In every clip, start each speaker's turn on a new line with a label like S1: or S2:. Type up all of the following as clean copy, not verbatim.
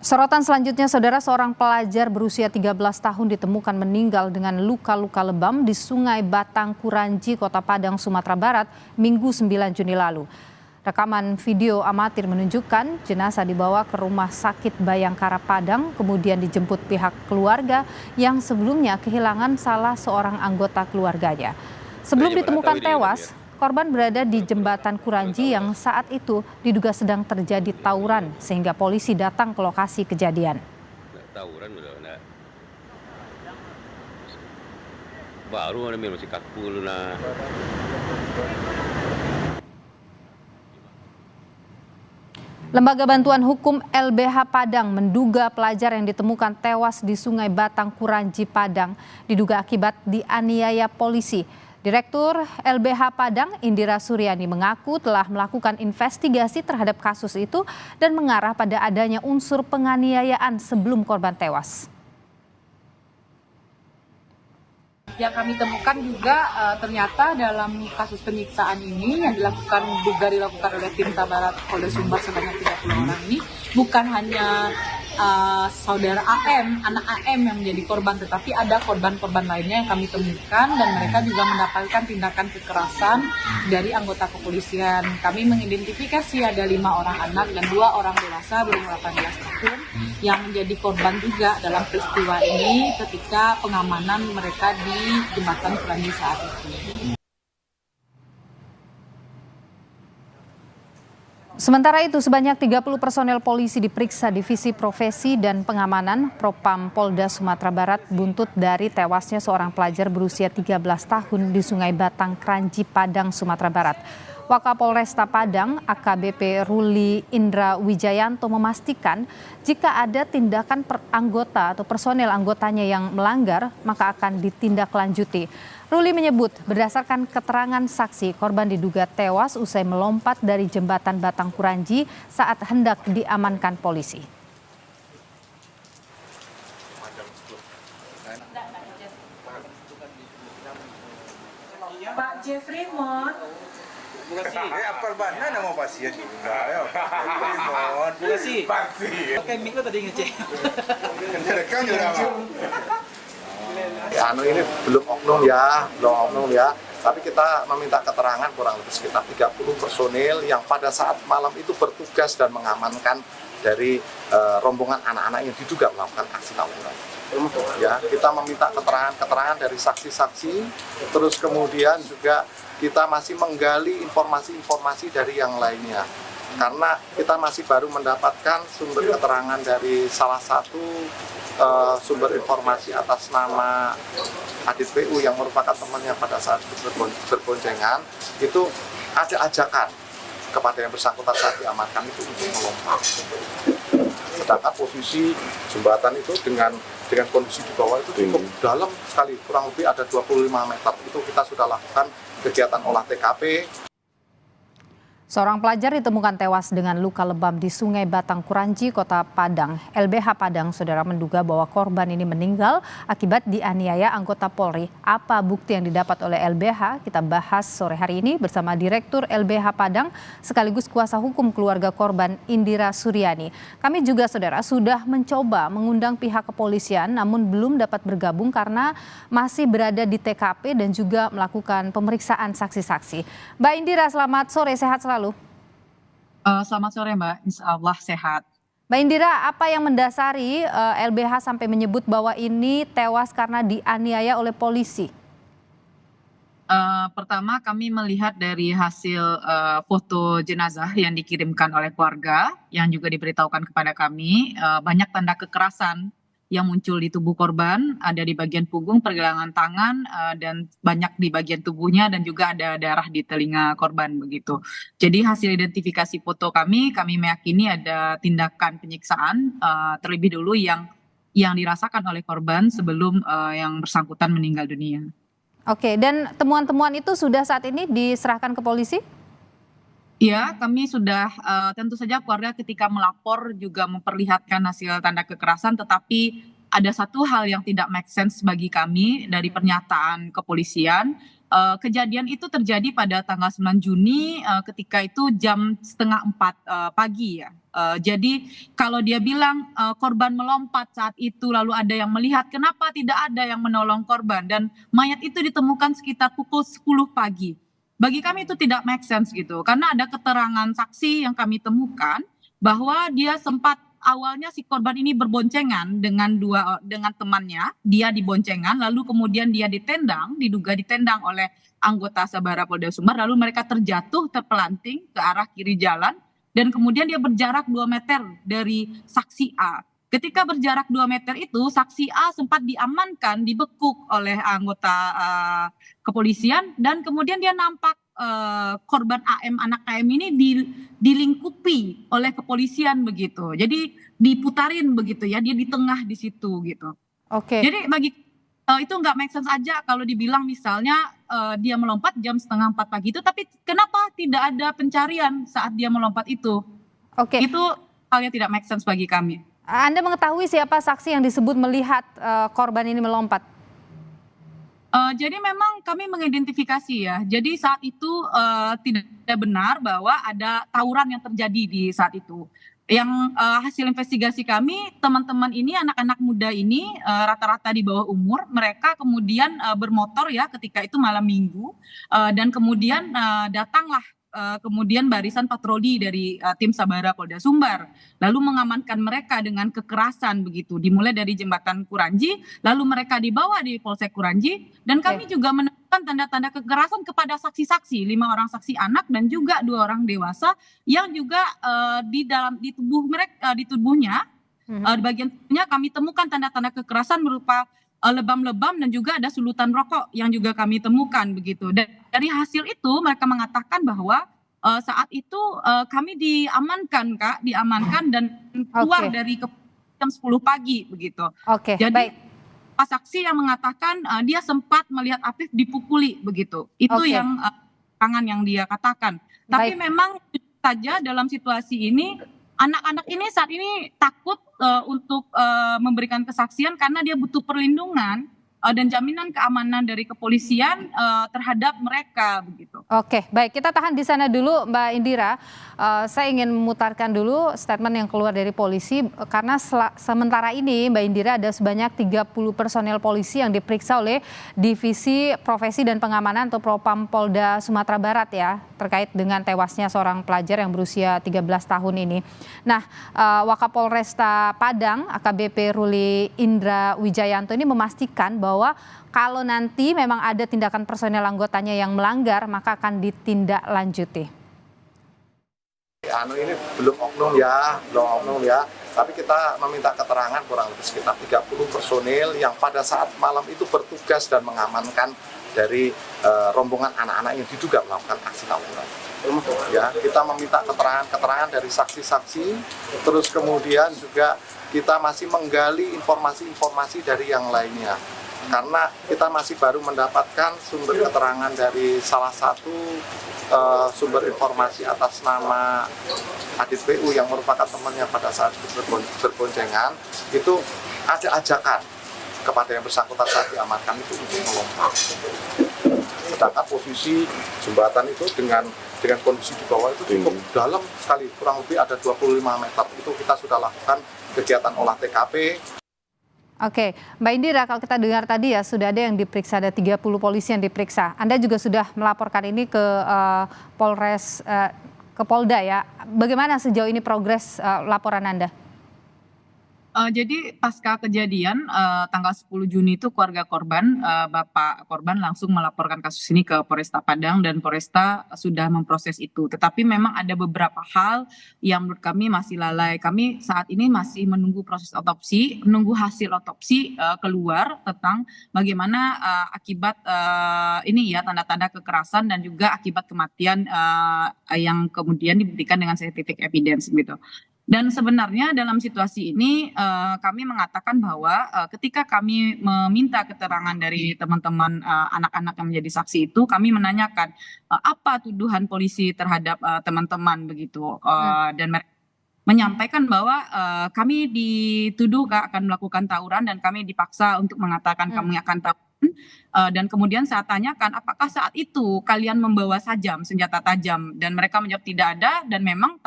S1: Sorotan selanjutnya, saudara, seorang pelajar berusia 13 tahun ditemukan meninggal dengan luka-luka lebam di Sungai Batang Kuranji, Kota Padang, Sumatera Barat, Minggu 9 Juni lalu. Rekaman video amatir menunjukkan jenazah dibawa ke Rumah Sakit Bayangkara Padang, kemudian dijemput pihak keluarga yang sebelumnya kehilangan salah seorang anggota keluarganya. Sebelum ditemukan tewas, korban berada di jembatan Kuranji yang saat itu diduga sedang terjadi tawuran sehingga polisi datang ke lokasi kejadian.
S2: Tawuran udah baru masih kakul nah.
S1: Lembaga Bantuan Hukum LBH Padang menduga pelajar yang ditemukan tewas di Sungai Batang Kuranji Padang diduga akibat dianiaya polisi. Direktur LBH Padang, Indira Suryani, mengaku telah melakukan investigasi terhadap kasus itu dan mengarah pada adanya unsur penganiayaan sebelum korban tewas.
S3: Yang kami temukan juga ternyata dalam kasus penyiksaan ini yang dilakukan oleh tim Tabarat Polda Sumbar sebanyak 30 orang ini bukan hanya saudara AM, anak AM yang menjadi korban, tetapi ada korban-korban lainnya yang kami temukan dan mereka juga mendapatkan tindakan kekerasan dari anggota kepolisian. Kami mengidentifikasi ada 5 orang anak dan 2 orang dewasa berumur 18 tahun yang menjadi korban juga dalam peristiwa ini ketika pengamanan mereka di jembatan Kuranji saat itu.
S1: Sementara itu, sebanyak 30 personel polisi diperiksa Divisi Profesi dan Pengamanan Propam Polda Sumatera Barat buntut dari tewasnya seorang pelajar berusia 13 tahun di Sungai Batang Kuranji Padang, Sumatera Barat. Wakapolresta Padang, AKBP Ruli Indra Wijayanto, memastikan jika ada tindakan anggota atau personel anggotanya yang melanggar, maka akan ditindaklanjuti. Ruli menyebut berdasarkan keterangan saksi, korban diduga tewas usai melompat dari jembatan Batang Kuranji saat hendak diamankan polisi.
S3: Pak Jeffrey Mon.
S4: Apa banyak nama pasien juga ya? Terima kasih. Oke, minggu tadi ngecek. Rekam juga.
S5: Ini belum oknum ya. Tapi kita meminta keterangan kurang lebih sekitar 30 personil yang pada saat malam itu bertugas dan mengamankan dari rombongan anak-anak yang diduga melakukan aksi tawuran. Ya, kita meminta keterangan dari saksi-saksi, terus kemudian juga kita masih menggali informasi-informasi dari yang lainnya. Karena kita masih baru mendapatkan sumber keterangan dari salah satu sumber informasi atas nama Adit PU yang merupakan temannya pada saat berboncengan, itu ada ajakan kepada yang bersangkutan saat diamankan itu untuk melompat. Sedangkan posisi jembatan itu dengan kondisi di bawah itu cukup dalam sekali, kurang lebih ada 25 meter. Itu kita sudah lakukan kegiatan olah TKP.
S1: Seorang pelajar ditemukan tewas dengan luka lebam di Sungai Batang Kuranji, Kota Padang. LBH Padang, saudara, menduga bahwa korban ini meninggal akibat dianiaya anggota Polri. Apa bukti yang didapat oleh LBH? Kita bahas sore hari ini bersama Direktur LBH Padang sekaligus kuasa hukum keluarga korban, Indira Suryani. Kami juga, saudara, sudah mencoba mengundang pihak kepolisian namun belum dapat bergabung karena masih berada di TKP dan juga melakukan pemeriksaan saksi-saksi. Mbak Indira, selamat sore, sehat selalu.
S3: Selamat sore Mbak, insya Allah sehat.
S1: Mbak Indira, apa yang mendasari LBH sampai menyebut bahwa ini tewas karena dianiaya oleh polisi?
S3: Pertama kami melihat dari hasil foto jenazah yang dikirimkan oleh keluarga yang juga diberitahukan kepada kami, banyak tanda kekerasan yang muncul di tubuh korban, ada di bagian punggung, pergelangan tangan, dan banyak di bagian tubuhnya dan juga ada darah di telinga korban begitu. Jadi hasil identifikasi foto kami meyakini ada tindakan penyiksaan terlebih dulu yang dirasakan oleh korban sebelum yang bersangkutan meninggal dunia.
S1: Oke, dan temuan-temuan itu sudah saat ini diserahkan ke polisi?
S3: Ya, kami sudah tentu saja keluarga ketika melapor juga memperlihatkan hasil tanda kekerasan, tetapi ada satu hal yang tidak make sense bagi kami dari pernyataan kepolisian, Kejadian itu terjadi pada tanggal 9 Juni ketika itu jam setengah 4 pagi ya. Jadi kalau dia bilang korban melompat saat itu lalu ada yang melihat, kenapa tidak ada yang menolong korban, dan mayat itu ditemukan sekitar pukul 10 pagi. Bagi kami itu tidak make sense gitu, karena ada keterangan saksi yang kami temukan bahwa dia sempat awalnya si korban ini berboncengan dengan temannya, dia diboncengan, lalu kemudian dia diduga ditendang oleh anggota Sabara Polda Sumbar, lalu mereka terjatuh terpelanting ke arah kiri jalan, dan kemudian dia berjarak 2 meter dari saksi A. Ketika berjarak 2 meter itu, saksi A sempat diamankan, dibekuk oleh anggota kepolisian, dan kemudian dia nampak korban AM, anak AM ini dilingkupi oleh kepolisian begitu. Jadi diputarin begitu ya, dia di tengah di situ gitu.
S1: Oke.
S3: Jadi bagi itu nggak make sense aja kalau dibilang misalnya dia melompat jam setengah 4 pagi itu, tapi kenapa tidak ada pencarian saat dia melompat itu?
S1: Oke.
S3: Itu hal yang tidak make sense bagi kami.
S1: Anda mengetahui siapa saksi yang disebut melihat korban ini melompat?
S3: Jadi memang kami mengidentifikasi ya. Jadi saat itu tidak benar bahwa ada tawuran yang terjadi di saat itu. Yang hasil investigasi kami, teman-teman ini, anak-anak muda ini rata-rata di bawah umur, mereka kemudian bermotor ya ketika itu malam minggu, dan kemudian datanglah kemudian barisan patroli dari tim Sabara Polda Sumbar, lalu mengamankan mereka dengan kekerasan begitu, dimulai dari jembatan Kuranji, lalu mereka dibawa di Polsek Kuranji, dan kami juga menemukan tanda-tanda kekerasan kepada saksi-saksi, 5 orang saksi anak dan juga 2 orang dewasa yang juga di tubuhnya bagian tubuhnya kami temukan tanda-tanda kekerasan berupa lebam-lebam dan juga ada sulutan rokok yang juga kami temukan begitu. Dan dari hasil itu mereka mengatakan bahwa saat itu kami diamankan dan keluar dari jam 10 pagi begitu. Jadi
S1: baik.
S3: Pak saksi yang mengatakan dia sempat melihat Afif dipukuli begitu. Itu yang tangan yang dia katakan. Tapi memang saja dalam situasi ini anak-anak ini saat ini takut untuk memberikan kesaksian karena dia butuh perlindungan dan jaminan keamanan dari kepolisian terhadap mereka begitu.
S1: Oke, baik, kita tahan di sana dulu Mbak Indira. Saya ingin memutarkan dulu statement yang keluar dari polisi karena sementara ini Mbak Indira ada sebanyak 30 personel polisi yang diperiksa oleh Divisi Profesi dan Pengamanan atau Propam Polda Sumatera Barat ya, terkait dengan tewasnya seorang pelajar yang berusia 13 tahun ini. Nah, Wakapolresta Padang AKBP Ruli Indra Wijayanto ini memastikan bahwa kalau nanti memang ada tindakan personel anggotanya yang melanggar, maka akan ditindaklanjuti.
S5: Ini belum oknum ya, tapi kita meminta keterangan kurang lebih sekitar 30 personil yang pada saat malam itu bertugas dan mengamankan dari rombongan anak-anak yang diduga melakukan aksi tawuran. Ya, kita meminta keterangan dari saksi-saksi, terus kemudian juga kita masih menggali informasi-informasi dari yang lainnya. Karena kita masih baru mendapatkan sumber keterangan dari salah satu sumber informasi atas nama Adit PU yang merupakan temannya pada saat berboncengan, itu ada ajakan kepada yang bersangkutan saat diamankan itu untuk melompat. Sedangkan posisi jembatan itu dengan kondisi di bawah itu cukup dalam sekali, kurang lebih ada 25 meter. Itu kita sudah lakukan kegiatan olah TKP.
S1: Oke, Mbak Indira, kalau kita dengar tadi ya sudah ada yang diperiksa, ada 30 polisi yang diperiksa. Anda juga sudah melaporkan ini ke Polres, ke Polda ya. Bagaimana sejauh ini progres laporan Anda?
S3: Jadi pasca kejadian tanggal 10 Juni itu keluarga korban, bapak korban langsung melaporkan kasus ini ke Polresta Padang dan Polresta sudah memproses itu. Tetapi memang ada beberapa hal yang menurut kami masih lalai. Kami saat ini masih menunggu proses otopsi, menunggu hasil otopsi keluar tentang bagaimana akibat ini ya tanda-tanda kekerasan dan juga akibat kematian yang kemudian dibuktikan dengan scientific evidence gitu. Dan sebenarnya dalam situasi ini kami mengatakan bahwa ketika kami meminta keterangan dari teman-teman anak-anak yang menjadi saksi itu, kami menanyakan apa tuduhan polisi terhadap teman-teman begitu, dan mereka menyampaikan bahwa kami dituduh akan melakukan tawuran dan kami dipaksa untuk mengatakan kami akan Dan kemudian saya tanyakan, apakah saat itu kalian membawa senjata tajam? Dan mereka menjawab tidak ada, dan memang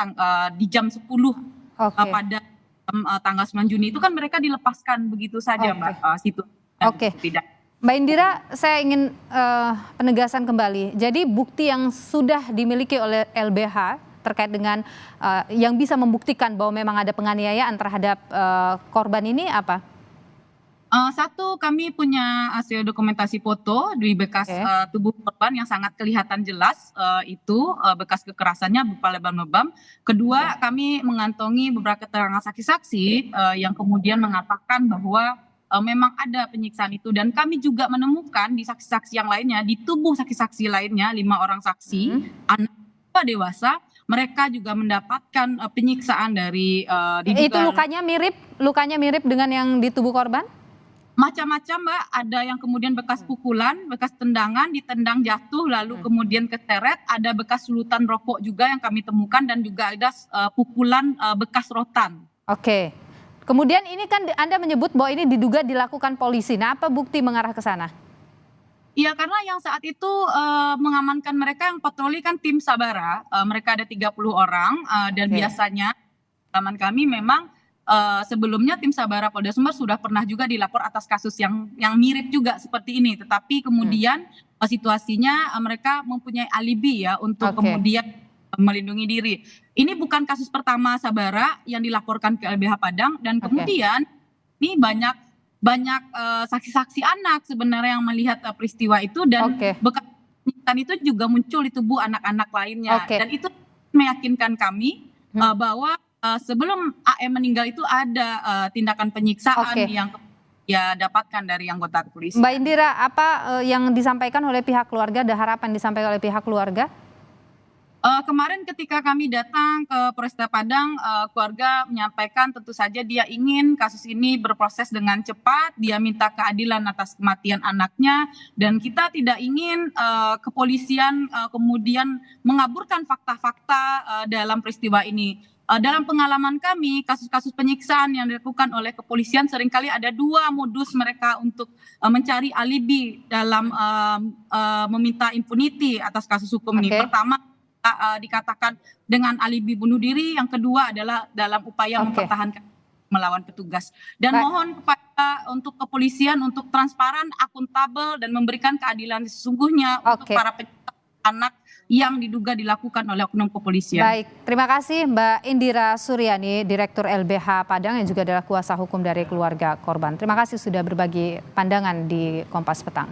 S3: di jam 10 pada tanggal 9 Juni itu kan mereka dilepaskan begitu saja, Mbak, situ.
S1: Oke.
S3: Tidak.
S1: Mbak Indira, saya ingin penegasan kembali. Jadi bukti yang sudah dimiliki oleh LBH terkait dengan yang bisa membuktikan bahwa memang ada penganiayaan terhadap korban ini apa?
S3: Satu, kami punya hasil dokumentasi foto di bekas tubuh korban yang sangat kelihatan jelas, itu bekas kekerasannya berupa lebam-lebam. Kedua, kami mengantongi beberapa keterangan saksi-saksi yang kemudian mengatakan bahwa memang ada penyiksaan itu, dan kami juga menemukan di saksi-saksi yang lainnya, di tubuh saksi-saksi lainnya 5 orang saksi, anak dewasa, mereka juga mendapatkan penyiksaan dari
S1: Itu lukanya mirip dengan yang di tubuh korban?
S3: Macam-macam, Mbak. Ada yang kemudian bekas pukulan, bekas tendangan, ditendang jatuh lalu kemudian keseret, ada bekas sulutan rokok juga yang kami temukan, dan juga ada pukulan bekas rotan.
S1: Oke. Kemudian ini kan Anda menyebut bahwa ini diduga dilakukan polisi. Nah, apa bukti mengarah ke sana?
S3: Iya, karena yang saat itu mengamankan mereka yang patroli kan tim Sabara, mereka ada 30 orang, dan biasanya teman kami memang sebelumnya tim Sabara Polda Sumbar sudah pernah juga dilapor atas kasus yang mirip juga seperti ini, tetapi kemudian situasinya mereka mempunyai alibi ya untuk kemudian melindungi diri. Ini bukan kasus pertama Sabara yang dilaporkan ke LBH Padang, dan kemudian ini banyak saksi-saksi anak sebenarnya yang melihat peristiwa itu, dan bekas penyiksaan itu juga muncul di tubuh anak-anak lainnya, dan itu meyakinkan kami bahwa sebelum AM meninggal itu ada tindakan penyiksaan yang dia dapatkan dari anggota kepolisian.
S1: Mbak Indira, apa yang disampaikan oleh pihak keluarga, ada harapan disampaikan oleh pihak keluarga?
S3: Kemarin ketika kami datang ke Polresta Padang, keluarga menyampaikan tentu saja dia ingin kasus ini berproses dengan cepat, dia minta keadilan atas kematian anaknya, dan kita tidak ingin kepolisian kemudian mengaburkan fakta-fakta dalam peristiwa ini. Dalam pengalaman kami, kasus-kasus penyiksaan yang dilakukan oleh kepolisian seringkali ada 2 modus mereka untuk mencari alibi dalam meminta impunity atas kasus hukum ini. Pertama, dikatakan dengan alibi bunuh diri, yang kedua adalah dalam upaya mempertahankan melawan petugas. Dan mohon kepada untuk kepolisian untuk transparan, akuntabel, dan memberikan keadilan sesungguhnya untuk para penyintas anak yang diduga dilakukan oleh oknum kepolisian.
S1: Baik, terima kasih Mbak Indira Suryani, Direktur LBH Padang yang juga adalah kuasa hukum dari keluarga korban. Terima kasih sudah berbagi pandangan di Kompas Petang.